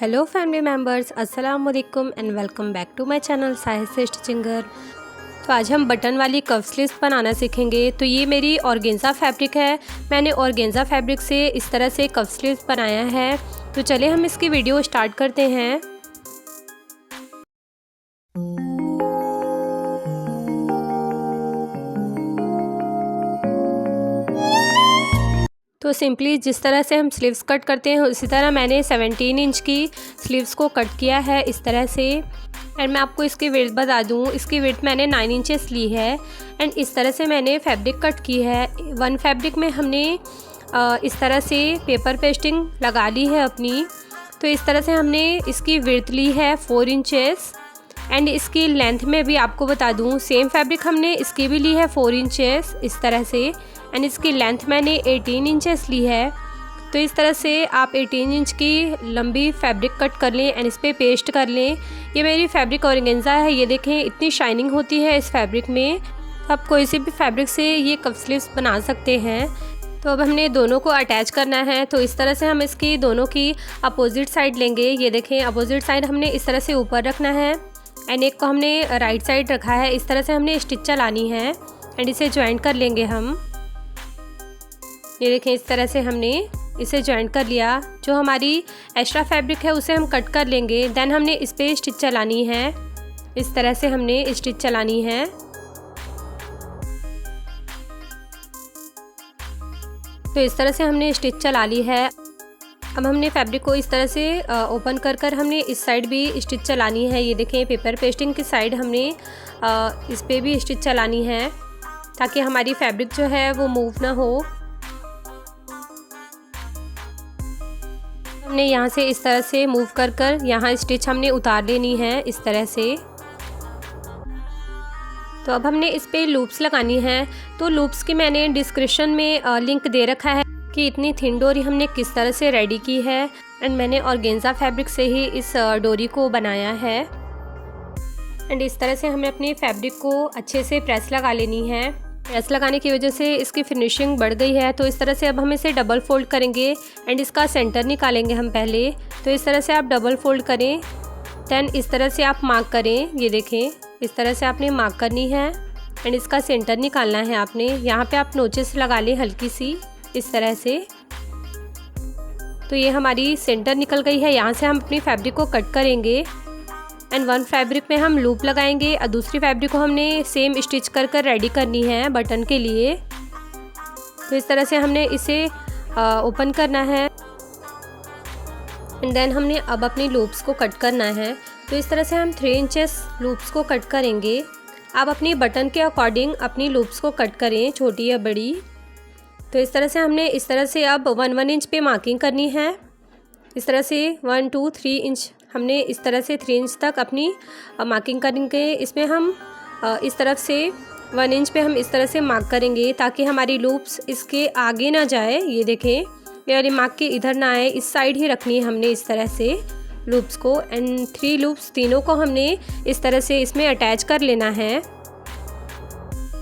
Hello family members, अस्सलाम वालेकुम and welcome back to my channel Sahil stitching. तो आज हम बटन वाली कफ स्लीव्स बनाना सीखेंगे। तो ये मेरी ऑर्गेन्जा फैब्रिक है। मैंने ऑर्गेन्जा फैब्रिक से इस तरह से कफ स्लीव्स बनाया है। तो चलिए हम इसकी वीडियो स्टार्ट करते हैं। तो सिंपली जिस तरह से हम स्लीव्स कट करते हैं उसी तरह मैंने 17 इंच की स्लीव्स को कट किया है इस तरह से। एंड मैं आपको इसकी विड्थ बता दूं, इसकी विड्थ मैंने 9 इंचेस ली है। एंड इस तरह से मैंने फैब्रिक कट की है। वन फैब्रिक में हमने इस तरह से पेपर पेस्टिंग लगा ली है अपनी। तो इस तरह से हमने इसकी विड्थ ली है 4 इंचेस। एंड इसकी लेंथ में भी आपको बता दूं, सेम फैब्रिक हमने इसकी भी ली है 4 इंचेस इस तरह से। एंड इसकी लेंथ मैंने 18 इंचेस ली है। तो इस तरह से आप 18 इंच की लंबी फैब्रिक कट कर लें एंड इस पर पेस्ट कर लें। ये मेरी फैब्रिक ऑर्गेन्जा है, ये देखें इतनी शाइनिंग होती है इस फैब्रिक में। आप कोई सी भी फैब्रिक से ये कफ स्लीव्स बना सकते हैं। तो अब हमने दोनों को अटैच करना है। तो इस तरह से हम इसकी दोनों की अपोजिट साइड लेंगे। ये देखें अपोजिट साइड हमने इस तरह से ऊपर रखना है एंड एक को हमने राइट साइड रखा है। इस तरह से हमने स्टिच चलानी है एंड इसे ज्वाइंट कर लेंगे हम। ये देखें इस तरह से हमने इसे ज्वाइंट कर लिया। जो हमारी एक्स्ट्रा फैब्रिक है उसे हम कट कर लेंगे। देन हमने इस पर स्टिच चलानी है। इस तरह से हमने स्टिच चलानी है। तो इस तरह से हमने स्टिच चला ली है। अब हमने फैब्रिक को इस तरह से ओपन कर हमने इस साइड भी स्टिच चलानी है। ये देखें पेपर पेस्टिंग की साइड हमने इस पे भी स्टिच चलानी है ताकि हमारी फैब्रिक जो है वो मूव ना हो। हमने यहाँ से इस तरह से मूव कर यहाँ स्टिच हमने उतार लेनी है इस तरह से। तो अब हमने इस पे लूप्स लगानी है। तो लूप्स की मैंने डिस्क्रिप्शन में लिंक दे रखा है कि इतनी थिन डोरी हमने किस तरह से रेडी की है। एंड मैंने ऑर्गेन्जा फैब्रिक से ही इस डोरी को बनाया है। एंड इस तरह से हमें अपनी फैब्रिक को अच्छे से प्रेस लगा लेनी है। प्रेस लगाने की वजह से इसकी फिनिशिंग बढ़ गई है। तो इस तरह से अब हम इसे डबल फोल्ड करेंगे एंड इसका सेंटर निकालेंगे हम पहले। तो इस तरह से आप डबल फोल्ड करें। देन इस तरह से आप मार्क करें। ये देखें इस तरह से आपने मार्क करनी है एंड इसका सेंटर निकालना है आपने। यहाँ पे आप नोचेस लगा लें हल्की सी इस तरह से। तो ये हमारी सेंटर निकल गई है। यहाँ से हम अपनी फैब्रिक को कट करेंगे एंड वन फैब्रिक में हम लूप लगाएंगे और दूसरी फैब्रिक को हमने सेम स्टिच कर रेडी करनी है बटन के लिए। तो इस तरह से हमने इसे ओपन करना है एंड देन हमने अब अपनी लूप्स को कट करना है। तो इस तरह से हम 3 इंचेस लूप्स को कट करेंगे। आप अपनी बटन के अकॉर्डिंग अपनी लूप्स को कट करें, छोटी या बड़ी। तो इस तरह से हमने इस तरह से अब 1 इंच पे मार्किंग करनी है। इस तरह से 1 2 3 इंच हमने इस तरह से 3 इंच तक अपनी मार्किंग करेंगे। इसमें हम इस तरफ से 1 इंच पे हम इस तरह से मार्क करेंगे ताकि हमारी लूप्स इसके आगे ना जाए। ये देखें ये वाली मार्क के इधर ना आए, इस साइड ही रखनी है हमने इस तरह से लूप्स को। एंड 3 लूप्स तीनों को हमने इस तरह से इसमें अटैच कर लेना है।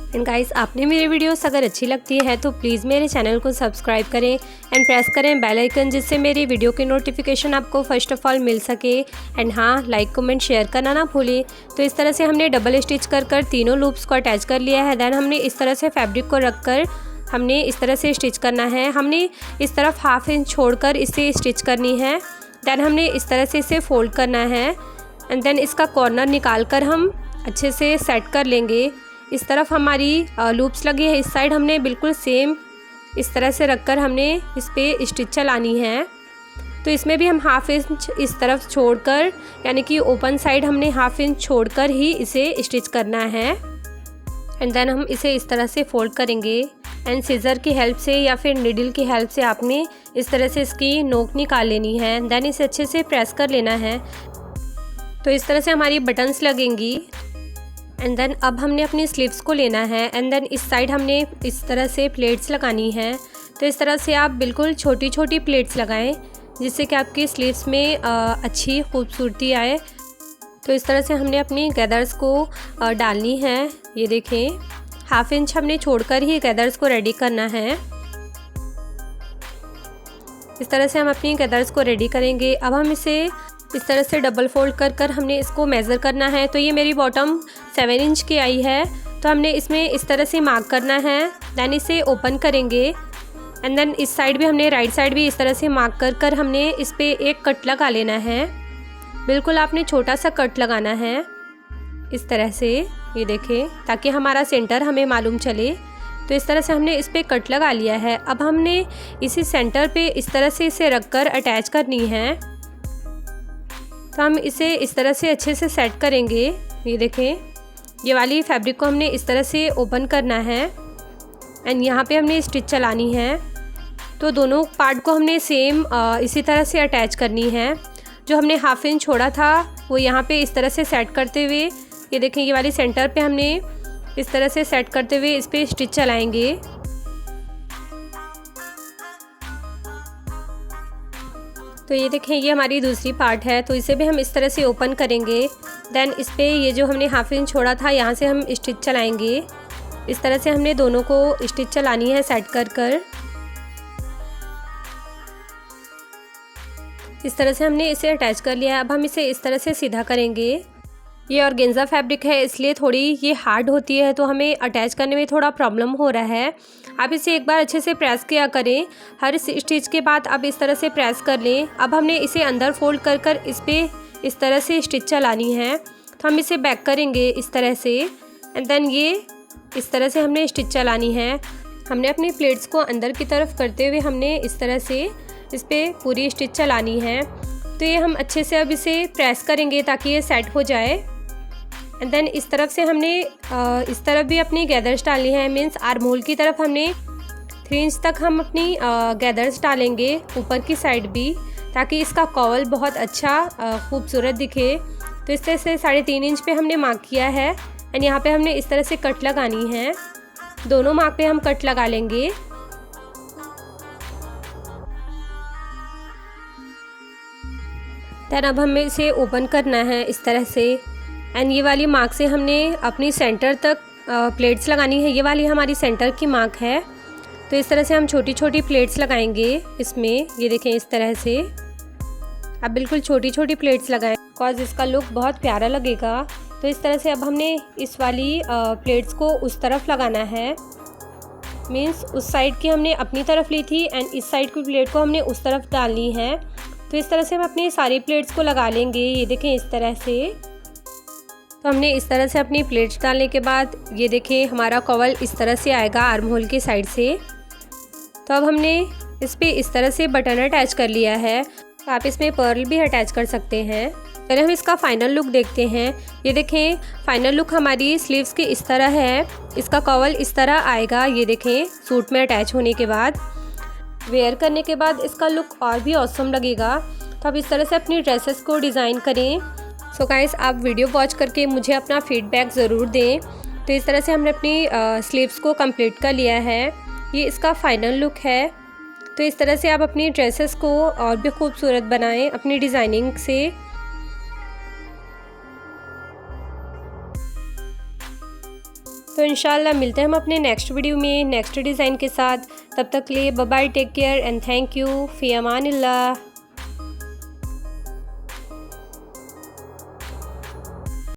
एंड गाइस, आपने मेरे वीडियोस अगर अच्छी लगती है तो प्लीज़ मेरे चैनल को सब्सक्राइब करें एंड प्रेस करें बेल आइकन, जिससे मेरी वीडियो की नोटिफिकेशन आपको फर्स्ट ऑफ ऑल मिल सके। एंड हाँ, लाइक कमेंट शेयर करना ना भूलें। तो इस तरह से हमने डबल स्टिच कर तीनों लूप्स को अटैच कर लिया है। देन हमने इस तरह से फैब्रिक को रख कर हमने इस तरह से स्टिच करना है। हमने इस तरफ 1/2 इंच छोड़कर इसे स्टिच करनी है। देन हमने इस तरह से इसे फोल्ड करना है एंड देन इसका कॉर्नर निकाल कर हम अच्छे से सेट कर लेंगे। इस तरफ हमारी लूप्स लगी है, इस साइड हमने बिल्कुल सेम इस तरह से रखकर हमने इस पे स्टिच चलानी है। तो इसमें भी हम 1/2 इंच इस तरफ छोड़कर, यानी कि ओपन साइड हमने 1/2 इंच छोड़कर ही इसे स्टिच करना है। एंड देन हम इसे इस तरह से फोल्ड करेंगे एंड सीज़र की हेल्प से या फिर निडल की हेल्प से आपने इस तरह से इसकी नोक निकाल लेनी है। देन इसे अच्छे से प्रेस कर लेना है। तो इस तरह से हमारी बटन्स लगेंगी। एंड देन अब हमने अपनी स्लीव्स को लेना है एंड देन इस साइड हमने इस तरह से प्लेट्स लगानी है। तो इस तरह से आप बिल्कुल छोटी छोटी प्लेट्स लगाएं जिससे कि आपकी स्लीव्स में अच्छी खूबसूरती आए। तो इस तरह से हमने अपनी गैदर्स को डालनी है। ये देखें 1/2 इंच हमने छोड़कर ही गैदर्स को रेडी करना है। इस तरह से हम अपनी गदर्स को रेडी करेंगे। अब हम इसे इस तरह से डबल फोल्ड कर हमने इसको मेज़र करना है। तो ये मेरी बॉटम 7 इंच की आई है, तो हमने इसमें इस तरह से मार्क करना है। दैन इसे ओपन करेंगे एंड देन इस साइड भी हमने राइट साइड भी इस तरह से मार्क कर हमने इस पर एक कट लगा लेना है। बिल्कुल आपने छोटा सा कट लगाना है इस तरह से, ये देखें, ताकि हमारा सेंटर हमें मालूम चले। तो इस तरह से हमने इस पर कट लगा लिया है। अब हमने इसी सेंटर पे इस तरह से इसे रख कर अटैच करनी है। तो हम इसे इस तरह से अच्छे से सेट करेंगे। ये देखें, ये वाली फैब्रिक को हमने इस तरह से ओपन करना है एंड यहाँ पे हमने स्टिच चलानी है। तो दोनों पार्ट को हमने सेम इसी तरह से अटैच करनी है। जो हमने हाफ इंच छोड़ा था वो यहाँ पे इस तरह से सेट करते हुए, ये देखें, ये वाली सेंटर पे हमने इस तरह से सेट करते हुए इस पर स्टिच चलाएंगे। तो ये देखें, ये हमारी दूसरी पार्ट है, तो इसे भी हम इस तरह से ओपन करेंगे। देन इस पर ये जो हमने हाफ इंच छोड़ा था यहाँ से हम स्टिच चलाएंगे। इस तरह से हमने दोनों को स्टिच चलानी है सेट कर। इस तरह से हमने इसे अटैच कर लिया है। अब हम इसे इस तरह से सीधा करेंगे। ये ऑर्गेन्जा फैब्रिक है इसलिए थोड़ी ये हार्ड होती है, तो हमें अटैच करने में थोड़ा प्रॉब्लम हो रहा है। आप इसे एक बार अच्छे से प्रेस किया करें। हर स्टिच के बाद आप इस तरह से प्रेस कर लें। अब हमने इसे अंदर फोल्ड कर इस पर इस तरह से स्टिच चलानी है। तो हम इसे बैक करेंगे इस तरह से एंड देन ये इस तरह से हमने स्टिच चलानी है। हमने अपनी प्लेट्स को अंदर की तरफ करते हुए हमने इस तरह से इस पर पूरी स्टिच चलानी है। तो ये हम अच्छे से अब इसे प्रेस करेंगे ताकि ये सेट हो जाए। एंड देन इस तरफ से हमने इस तरफ भी अपनी गैदर्स डालनी है, मीन्स आर्म होल की तरफ हमने 3 इंच तक हम अपनी गैदर्स डालेंगे, ऊपर की साइड भी, ताकि इसका कॉवल बहुत अच्छा खूबसूरत दिखे। तो इस तरह से 3.5 इंच पे हमने मार्क किया है एंड यहाँ पे हमने इस तरह से कट लगानी है। दोनों मार्क पे हम कट लगा लेंगे। देन अब हमें इसे ओपन करना है इस तरह से एंड ये वाली मार्क से हमने अपनी सेंटर तक प्लेट्स लगानी है। ये वाली हमारी सेंटर की मार्क है। तो इस तरह से हम छोटी छोटी प्लेट्स लगाएंगे इसमें, ये देखें, इस तरह से अब बिल्कुल छोटी छोटी प्लेट्स लगाएं बिकॉज इसका लुक बहुत प्यारा लगेगा। तो इस तरह से अब हमने इस वाली प्लेट्स को उस तरफ लगाना है, मीन्स उस साइड की हमने अपनी तरफ ली थी एंड इस साइड की प्लेट को हमने उस तरफ डालनी है। तो इस तरह से हम अपनी सारी प्लेट्स को लगा लेंगे। ये देखें, इस तरह से। तो हमने इस तरह से अपनी प्लेट्स डालने के बाद ये देखें हमारा कॉवल इस तरह से आएगा आर्म होल की साइड से। तो अब हमने इस पर इस तरह से बटन अटैच कर लिया है। तो आप इसमें पर्ल भी अटैच कर सकते हैं। पहले हम इसका फाइनल लुक देखते हैं। ये देखें, फाइनल लुक हमारी स्लीव्स की इस तरह है। इसका कॉवल इस तरह आएगा, ये देखें, सूट में अटैच होने के बाद। वेयर करने के बाद इसका लुक और भी ऑसम लगेगा। तो आप इस तरह से अपनी ड्रेसेस को डिज़ाइन करें। सो गाइस, आप वीडियो वॉच करके मुझे अपना फीडबैक ज़रूर दें। तो इस तरह से हमने अपनी स्लीव्स को कंप्लीट कर लिया है। ये इसका फाइनल लुक है। तो इस तरह से आप अपनी ड्रेसेस को और भी खूबसूरत बनाएं अपनी डिज़ाइनिंग से। तो इंशाल्लाह मिलते हैं हम अपने नेक्स्ट वीडियो में नेक्स्ट डिज़ाइन के साथ। तब तक के लिए bye bye, take care and thank you, फ़ी अमानिल्लाह।